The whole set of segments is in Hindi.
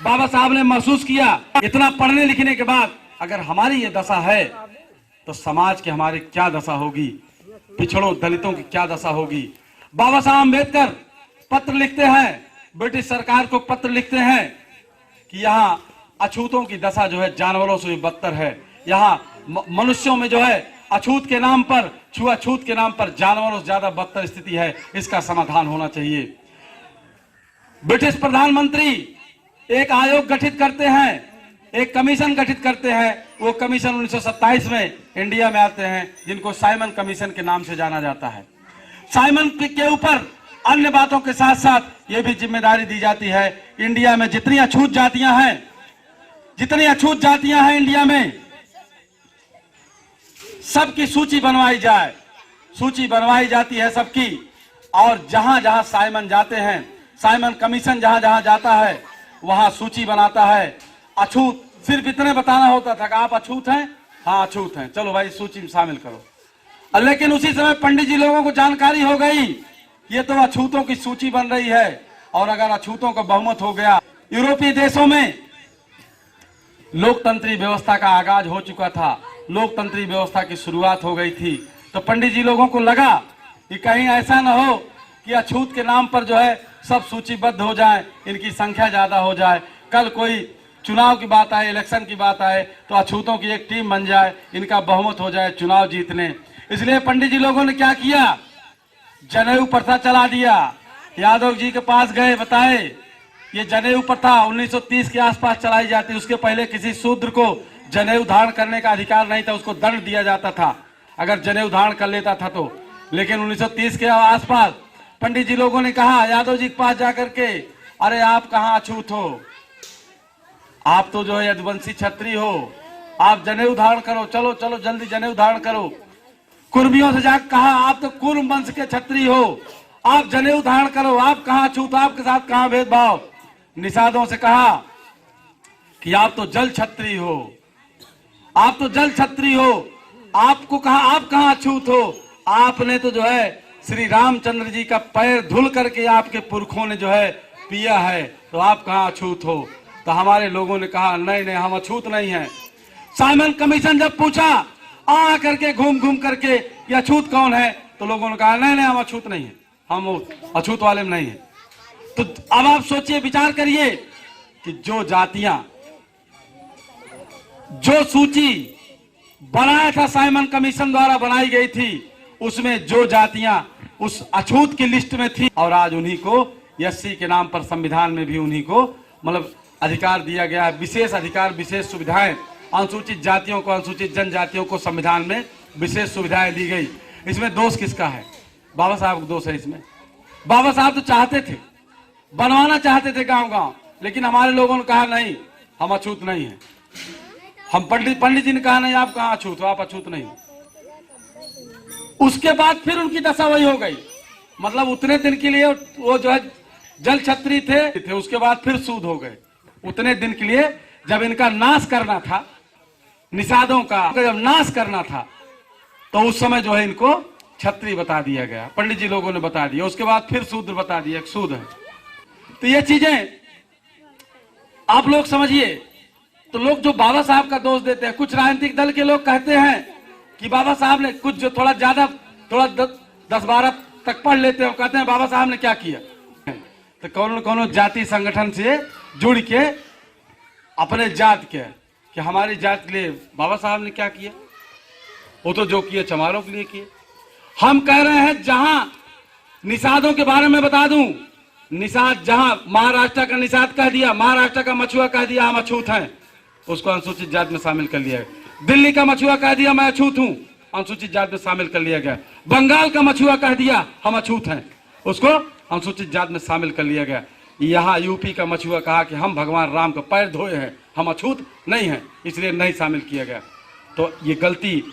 बाबा साहब ने महसूस किया। इतना पढ़ने लिखने के बाद अगर हमारी ये दशा है तो समाज की हमारी क्या दशा होगी, पिछड़ों दलितों की क्या दशा होगी। बाबा साहब अम्बेडकर पत्र लिखते हैं, ब्रिटिश सरकार को पत्र लिखते हैं कि यहाँ अछूतों की दशा जो है जानवरों से भी बदतर है। यहाँ मनुष्यों में जो है अछूत के नाम पर, छुआछूत के नाम पर जानवरों से ज्यादा बदतर स्थिति है। इसका समाधान होना चाहिए। ब्रिटिश प्रधानमंत्री एक आयोग गठित करते हैं, एक कमीशन गठित करते हैं। वो कमीशन 1927 में इंडिया में आते हैं, जिनको साइमन कमीशन के नाम से जाना जाता है। साइमन के ऊपर अन्य बातों के साथ साथ ये भी जिम्मेदारी दी जाती है, इंडिया में जितनी अछूत जातियां हैं, इंडिया में सबकी सूची बनवाई जाए। सूची बनवाई जाती है सबकी, और जहां जहां साइमन जाते हैं, साइमन कमीशन जहां जहां जाता है वहां सूची बनाता है। अछूत सिर्फ इतने बताना होता था कि आप अछूत हैं, हाँ अछूत हैं, चलो भाई सूची में शामिल करो। लेकिन उसी समय पंडित जी लोगों को जानकारी हो गई ये तो अछूतों की सूची बन रही है, और अगर अछूतों का बहुमत हो गया। यूरोपीय देशों में लोकतंत्री व्यवस्था का आगाज हो चुका था, लोकतंत्री व्यवस्था की शुरुआत हो गई थी। तो पंडित जी लोगों को लगा कि कहीं ऐसा ना हो कि अछूत के नाम पर जो है सब सूचीबद्ध हो जाए, इनकी संख्या ज्यादा हो जाए, कल कोई चुनाव की बात आए, इलेक्शन की बात आए तो अछूतों की एक टीम बन जाए, इनका बहुमत हो जाए चुनाव जीतने। इसलिए पंडित जी लोगों ने क्या किया, जनेऊ प्रथा चला दिया। यादव जी के पास गए, बताए ये जनेऊ प्रथा 1930 के आसपास चलाई जाती। उसके पहले किसी शूद्र को जनेऊ धारण करने का अधिकार नहीं था, उसको दंड दिया जाता था अगर जनेऊ धारण कर लेता था तो। लेकिन 1930 के आसपास पंडित जी लोगों ने कहा यादव जी के पास जाकर के, अरे आप कहाँ अछूत हो, आप तो जो है यदुवंशी क्षत्रिय हो, आप जनेऊ धारण करो, चलो चलो जल्दी जनेऊ धारण करो। कुर्मियों से जाकर कहा आप तो कुर्म वंश के क्षत्रिय हो, आप जनेऊ धारण करो, आप कहाँ अछूत, आपके साथ कहाँ भेदभाव। निषादों से कहा कि आप तो जल क्षत्रिय हो, आप तो जल क्षत्रिय हो, आपको कहा आप कहाँ अछूत हो, आपने तो जो है श्री रामचंद्र जी का पैर धुल करके आपके पुरखों ने जो है पिया है, तो आप कहाँ अछूत हो। तो हमारे लोगों ने कहा नहीं नहीं हम अछूत नहीं हैं। साइमन कमीशन जब पूछा आ करके घूम घूम करके ये अछूत कौन है, तो लोगों ने कहा नहीं नहीं हम अछूत नहीं है, हम अछूत वाले में नहीं है। तो अब आप सोचिए, विचार करिए कि जो जातियां, जो सूची बनाया था साइमन कमीशन द्वारा बनाई गई थी, उसमें जो जातियां उस अछूत की लिस्ट में थी, और आज उन्हीं को एससी के नाम पर संविधान में भी उन्हीं को मतलब अधिकार दिया गया है, विशेष अधिकार, विशेष सुविधाएं। अनुसूचित जातियों को, अनुसूचित जनजातियों को संविधान में विशेष सुविधाएं दी गई। इसमें दोष किसका है? बाबा साहब का दोष है इसमें। बाबा साहब तो चाहते थे, बनवाना चाहते थे गांव गांव, लेकिन हमारे लोगों ने कहा नहीं हम अछूत नहीं है। हम पंडित जी ने कहा नहीं आप कहाँ अछूत हो, आप अछूत नहीं। उसके बाद फिर उनकी दशा वही हो गई, मतलब उतने दिन के लिए वो जो है जल क्षत्रिय थे, उसके बाद फिर सूद हो गए। उतने दिन के लिए जब इनका नाश करना था, निषादों का जब नाश करना था, तो उस समय जो है इनको क्षत्रिय बता दिया गया, पंडित जी लोगों ने बता दिया। उसके बाद फिर शूद्र बता दिया, सूद है। तो ये चीजें आप लोग समझिए। तो लोग जो बाबा साहब का दोष देते हैं, कुछ राजनीतिक दल के लोग कहते हैं कि बाबा साहब ने कुछ जो थोड़ा ज्यादा, थोड़ा 10-12 तक पढ़ लेते हैं, कहते हैं बाबा साहब ने क्या किया। तो कौन जाति संगठन से जुड़ के अपने जात के कि हमारी जात के लिए बाबा साहब ने क्या किया, वो तो जो किए चमारों के लिए किए। हम कह रहे हैं, जहां निषादों के बारे में बता दूं, निषाद जहां महाराष्ट्र का निषाद कह दिया, महाराष्ट्र का मछुआ कह दिया हम अछूत हैं, उसको अनुसूचित जाति में शामिल कर लिया गया। दिल्ली का मछुआ कह दिया मैं अछूत हूं, अनुसूचित जाति में शामिल कर लिया गया। बंगाल का मछुआ कह दिया हम अछूत हैं, उसको अनुसूचित जाति में शामिल कर लिया गया। यहाँ यूपी का मछुआ कहा कि हम भगवान राम का पैर धोए हैं, हम अछूत नहीं हैं, इसलिए नहीं शामिल किया गया। तो ये गलती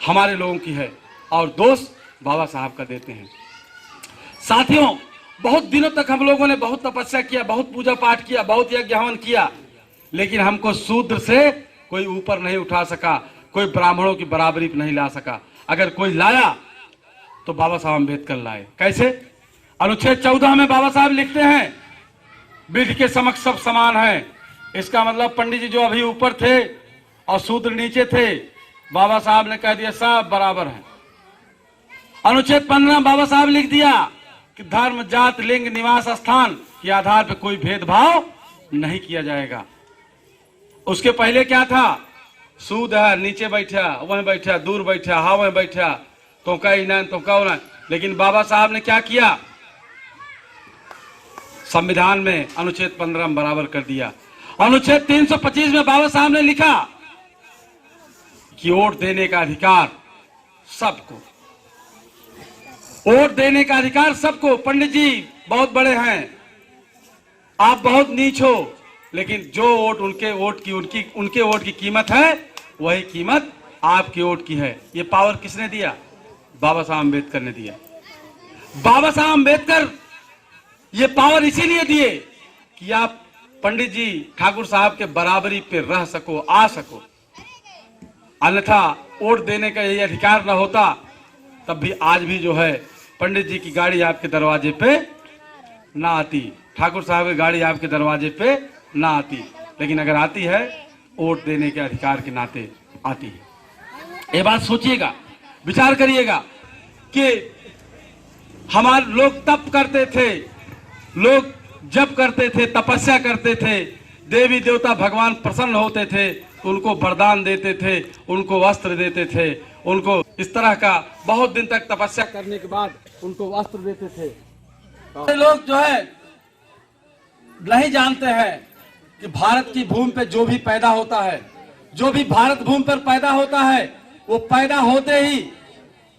हमारे लोगों की है और दोष बाबा साहब का देते हैं। साथियों, बहुत दिनों तक हम लोगों ने बहुत तपस्या किया, बहुत पूजा पाठ किया, बहुत यज्ञ हवन किया, लेकिन हमको शूद्र से कोई ऊपर नहीं उठा सका, कोई ब्राह्मणों की बराबरी पर नहीं ला सका। अगर कोई लाया तो बाबा साहब अम्बेडकर लाए। कैसे? अनुच्छेद 14 में बाबा साहब लिखते हैं, विधि के समक्ष सब समान हैं, इसका मतलब पंडित जी जो अभी ऊपर थे और शूद्र नीचे थे, बाबा साहब ने कह दिया सब बराबर हैं। अनुच्छेद 15 बाबा साहब लिख दिया कि धर्म, जात, लिंग, निवास स्थान के आधार पर कोई भेदभाव नहीं किया जाएगा। उसके पहले क्या था? सूद है, नीचे बैठा वहीं बैठा, दूर बैठा हाँ वहीं बैठा, तो कहीं ना तो कहो ना। लेकिन बाबा साहब ने क्या किया? संविधान में अनुच्छेद 15 में बराबर कर दिया। अनुच्छेद 325 में बाबा साहब ने लिखा कि वोट देने का अधिकार सबको, वोट देने का अधिकार सबको। पंडित जी बहुत बड़े हैं, आप बहुत नीच हो, लेकिन जो वोट उनके वोट की कीमत है वही कीमत आपके वोट की है। ये पावर किसने दिया? बाबा साहब अम्बेडकर ने दिया। बाबा साहब अम्बेडकर ये पावर इसीलिए दिए कि आप पंडित जी ठाकुर साहब के बराबरी पे रह सको, आ सको। अन्यथा वोट देने का यही अधिकार न होता तब भी आज भी जो है पंडित जी की गाड़ी आपके दरवाजे पे ना आती, ठाकुर साहब की गाड़ी आपके दरवाजे पे ना आती। लेकिन अगर आती है, वोट देने के अधिकार के नाते आती है। ये बात सोचिएगा, विचार करिएगा कि हमारे लोग तप करते थे, लोग जप करते थे, तपस्या करते थे, देवी देवता भगवान प्रसन्न होते थे, उनको वरदान देते थे, उनको वस्त्र देते थे, उनको इस तरह का बहुत दिन तक तपस्या करने के बाद उनको वस्त्र देते थे। लोग जो है नहीं जानते हैं कि भारत की भूमि पे जो भी पैदा होता है, जो भी भारत भूमि पर पैदा होता है, वो पैदा होते ही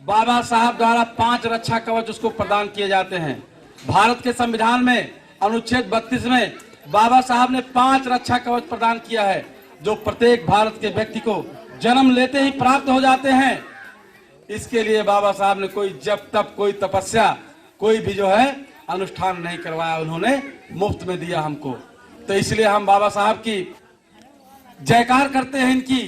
बाबा साहब द्वारा 5 रक्षा कवच उसको प्रदान किए जाते हैं। भारत के संविधान में अनुच्छेद 32 में बाबा साहब ने 5 रक्षा कवच प्रदान किया है, जो प्रत्येक भारत के व्यक्ति को जन्म लेते ही प्राप्त हो जाते हैं। इसके लिए बाबा साहब ने कोई जप तप, कोई तपस्या, कोई भी जो है अनुष्ठान नहीं करवाया, उन्होंने मुफ्त में दिया हमको। तो इसलिए हम बाबा साहब की जयकार करते हैं, इनकी